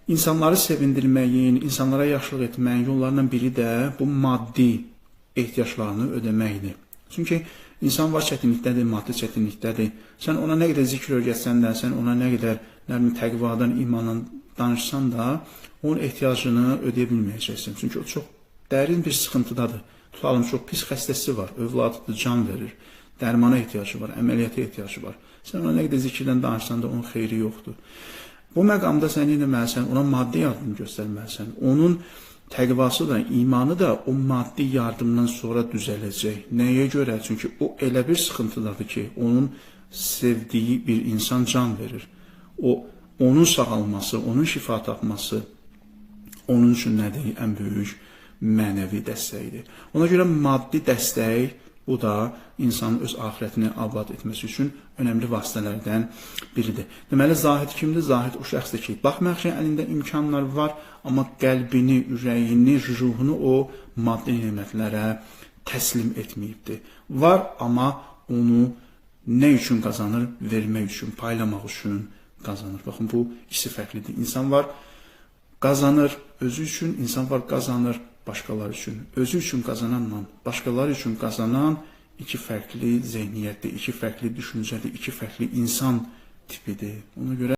İnsanları sevindirməyin, insanlara yaxşılıq etməyin yollarından biri də bu maddi ehtiyaclarını ödəməkdir. Çünki insan var çətinlikdədir, maddi çətinlikdədir. Sən ona nə qədər zikr öyrətsən də, sən ona nə qədər təqvadan, imandan danışsan da, onun ehtiyacını ödəyə bilməyəcəksən. Çünki o çox dərin bir sıxıntıdadır. Tutalım, çox pis xəstəsi var, övladıdır, can verir, dərmana ehtiyacı var, əməliyyata ehtiyacı var. Sən ona nə qədər zikirdən danışsan da onun xeyri yoxdur. Bu məqamda sən etməlisən, ona maddi yardım göstərməlisən. Onun təqvası da, imanı da o maddi yardımdan sonra düzələcək. Nəyə görə? Çünki o elə bir sıxıntıdadır ki, onun sevdiyi bir insan can verir. Onun sağalması, onun şifa tapması onun üçün nədir? Ən böyük mənəvi dəstəkdir. Ona görə maddi dəstək, bu da insanın öz axirətini abad etməsi üçün önəmli vasitələrdən biridir. Deməli, zahid kimdir? Zahid o şəxsdir ki, baxmayaq ki, əlində imkanlar var, amma qəlbini, ürəyini, ruhunu o maddi nemətlərə təslim etməyibdir. Var, amma onu nə üçün qazanır? Vermək üçün, paylamaq üçün qazanır. Baxın, bu ikisi fərqlidir. İnsan var, qazanır özü üçün, insan var, qazanır başqaları üçün. Özü üçün qazananla başqaları üçün qazanan iki fərqli zehniyyətdir, iki fərqli düşüncədir, iki fərqli insan tipidir. Ona görə